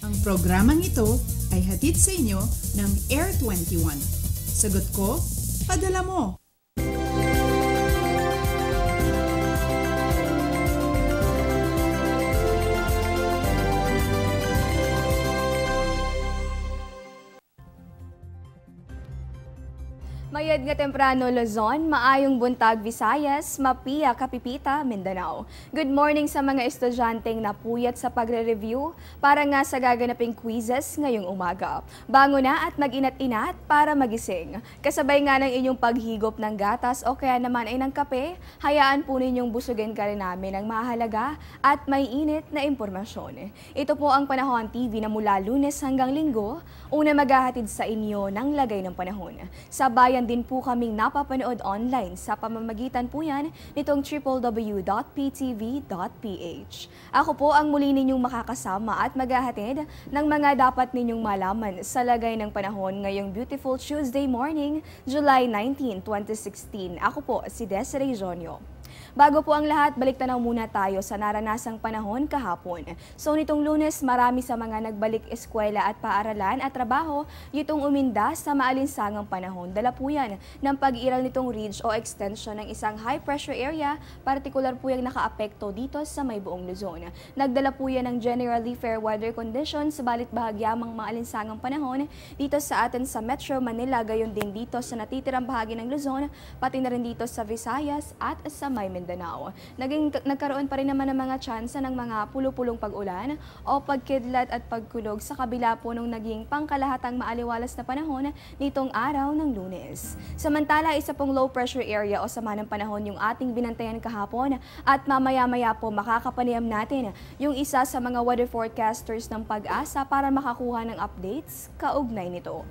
Ang programang ito ay hatid sa inyo ng Air 21. Sagot ko, padala mo! Mayad nga temprano Luzon, maayong buntag Visayas, Mapia, Kapipita, Mindanao. Good morning sa mga estudyanteng napuyat sa pagre-review para nga sa gaganaping quizzes ngayong umaga. Bango na at mag-inat-inat para magising. Kasabay nga ng inyong paghigop ng gatas o kaya naman ay ng kape, hayaan po ninyong busugin ka rin namin ng mahalaga at may init na impormasyon. Ito po ang Panahon TV na mula Lunes hanggang Linggo, una maghahatid sa inyo ng lagay ng panahon. Sa bayan din po kaming napapanood online sa pamamagitan po yan nitong www.ptv.ph. Ako po ang muli ninyong makakasama at maghahatid ng mga dapat ninyong malaman sa lagay ng panahon ngayong beautiful Tuesday morning, July 19, 2016. Ako po si Desiree Jonio. Bago po ang lahat, balik tanaw muna tayo sa naranasang panahon kahapon. So nitong Lunes, marami sa mga nagbalik eskwela at paaralan at trabaho itong uminda sa maalinsangang panahon. Dala po yan ng pag-iral nitong ridge o extension ng isang high pressure area, partikular po yung nakaapekto dito sa may buong Luzon. Nagdala po yan ng generally fair weather conditions, balit bahagyamang maalinsangang panahon dito sa atin sa Metro Manila, gayon din dito sa natitirang bahagi ng Luzon, pati na rin dito sa Visayas at sa may Mindanao. Nagkaroon pa rin naman ng mga tsansa ng mga pulo-pulong pag-ulan o pagkidlat at pagkulog sa kabila po nung naging pangkalahatang maaliwalas na panahon nitong araw ng Lunes. Samantala, isa pong low pressure area o sama ng panahon yung ating binantayan kahapon at mamaya-maya po makakapanayam natin yung isa sa mga weather forecasters ng Pag-asa para makakuha ng updates kaugnay nito.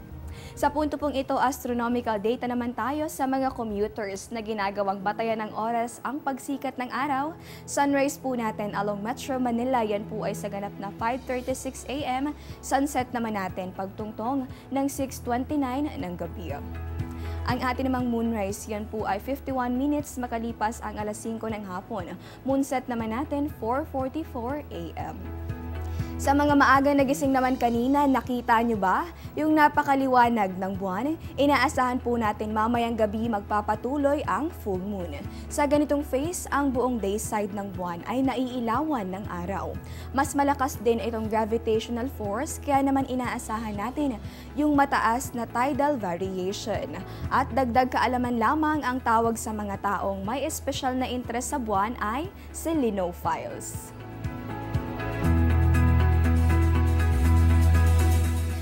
Sa punto pong ito, astronomical data naman tayo sa mga commuters na ginagawang batayan ng oras ang pagsikat ng araw. Sunrise po natin along Metro Manila, yan po ay sa ganap na 5:36 AM. Sunset naman natin pagtungtong ng 6:29 ng gabi. Ang ating namang moonrise, yan po ay 51 minutes makalipas ang alas 5 ng hapon. Moonset naman natin 4:44 AM. Sa mga maaga nagising naman kanina, nakita nyo ba yung napakaliwanag ng buwan? Inaasahan po natin mamayang gabi magpapatuloy ang full moon. Sa ganitong phase, ang buong day side ng buwan ay naiilawan ng araw. Mas malakas din itong gravitational force, kaya naman inaasahan natin yung mataas na tidal variation. At dagdag kaalaman lamang, ang tawag sa mga taong may espesyal na interest sa buwan ay selenophiles.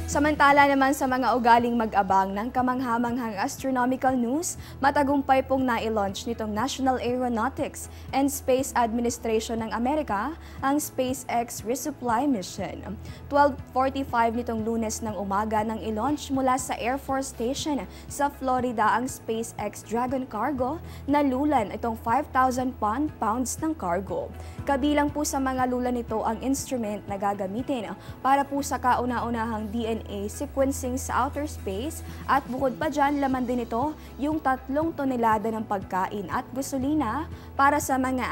Samantala naman sa mga ugaling mag-abang ng kamanghamanghang astronomical news, matagumpay pong na-launch nitong National Aeronautics and Space Administration ng Amerika ang SpaceX Resupply Mission. 12:45 nitong Lunes ng umaga nang i-launch mula sa Air Force Station sa Florida ang SpaceX Dragon Cargo na lulan itong 5,000 pounds ng cargo. Kabilang po sa mga lulan nito ang instrument na gagamitin para po sa kauna-unahang DNA sequencing sa outer space at bukod pa dyan, laman din ito yung 3 tonelada ng pagkain at gasolina para sa mga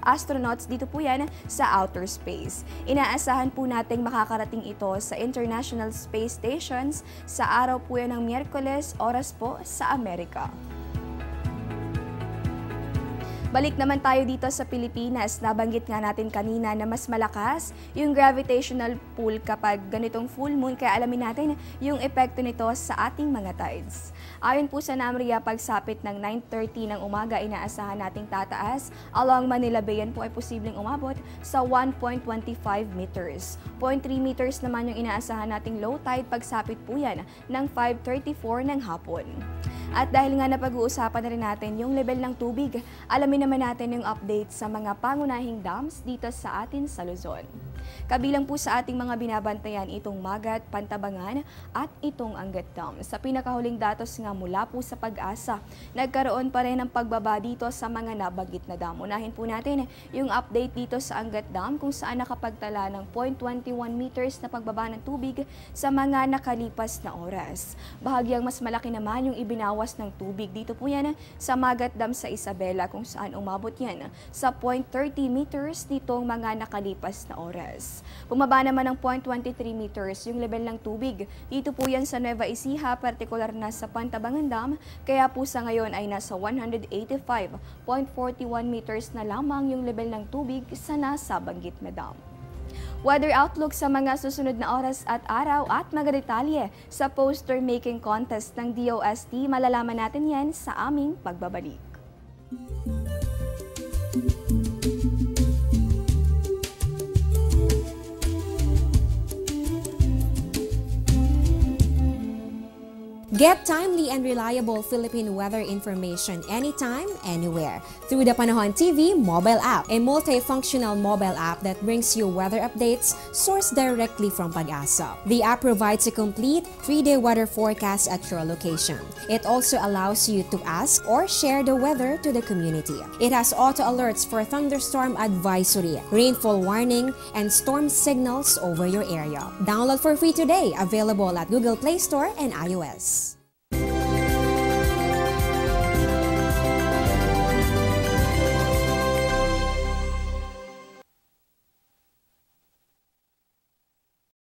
astronauts dito po yan sa outer space. Inaasahan po nating makakarating ito sa International Space Stations sa araw po yan ng Miyerkules, oras po sa Amerika. Balik naman tayo dito sa Pilipinas. Nabanggit nga natin kanina na mas malakas yung gravitational pull kapag ganitong full moon, kaya alamin natin yung epekto nito sa ating mga tides. Ayon po sa NAMRIA, pagsapit ng 9:30 ng umaga, inaasahan nating tataas along Manila Bay, yan po ay posibleng umabot sa 1.25 meters. 0.3 meters naman yung inaasahan nating low tide pagsapit po yan ng 5:34 ng hapon. At dahil nga napag-uusapan na rin natin yung level ng tubig, alamin naman natin yung update sa mga pangunahing dams dito sa atin sa Luzon. Kabilang po sa ating mga binabantayan itong Magat, Pantabangan at itong Angat Dam. Sa pinakahuling datos nga mula po sa Pag-asa, nagkaroon pa rin ng pagbaba dito sa mga nabanggit na dam. Unahin po natin yung update dito sa Angat Dam kung saan nakapagtala ng 0.21 meters na pagbaba ng tubig sa mga nakalipas na oras. Bahagyang mas malaki naman yung ibinawas ng tubig dito po yan sa Magat Dam sa Isabela kung saan umabot yan sa 0.30 meters nitong mga nakalipas na oras. meters. Bumaba naman ng 0.23 meters yung level ng tubig. Dito po yan sa Nueva Ecija, partikular na sa Pantabangan Dam, kaya po sa ngayon ay nasa 185.41 meters na lamang yung level ng tubig sa nasa banggit na dam. Weather outlook sa mga susunod na oras at araw at mga detalye sa poster making contest ng DOST, malalaman natin yan sa aming pagbabalik. Get timely and reliable Philippine weather information anytime, anywhere through the Panahon TV mobile app, a multifunctional mobile app that brings you weather updates sourced directly from Pag-asa. The app provides a complete 3-day weather forecast at your location. It also allows you to ask or share the weather to the community. It has auto alerts for thunderstorm advisory, rainfall warning, and storm signals over your area. Download for free today, available at Google Play Store and iOS.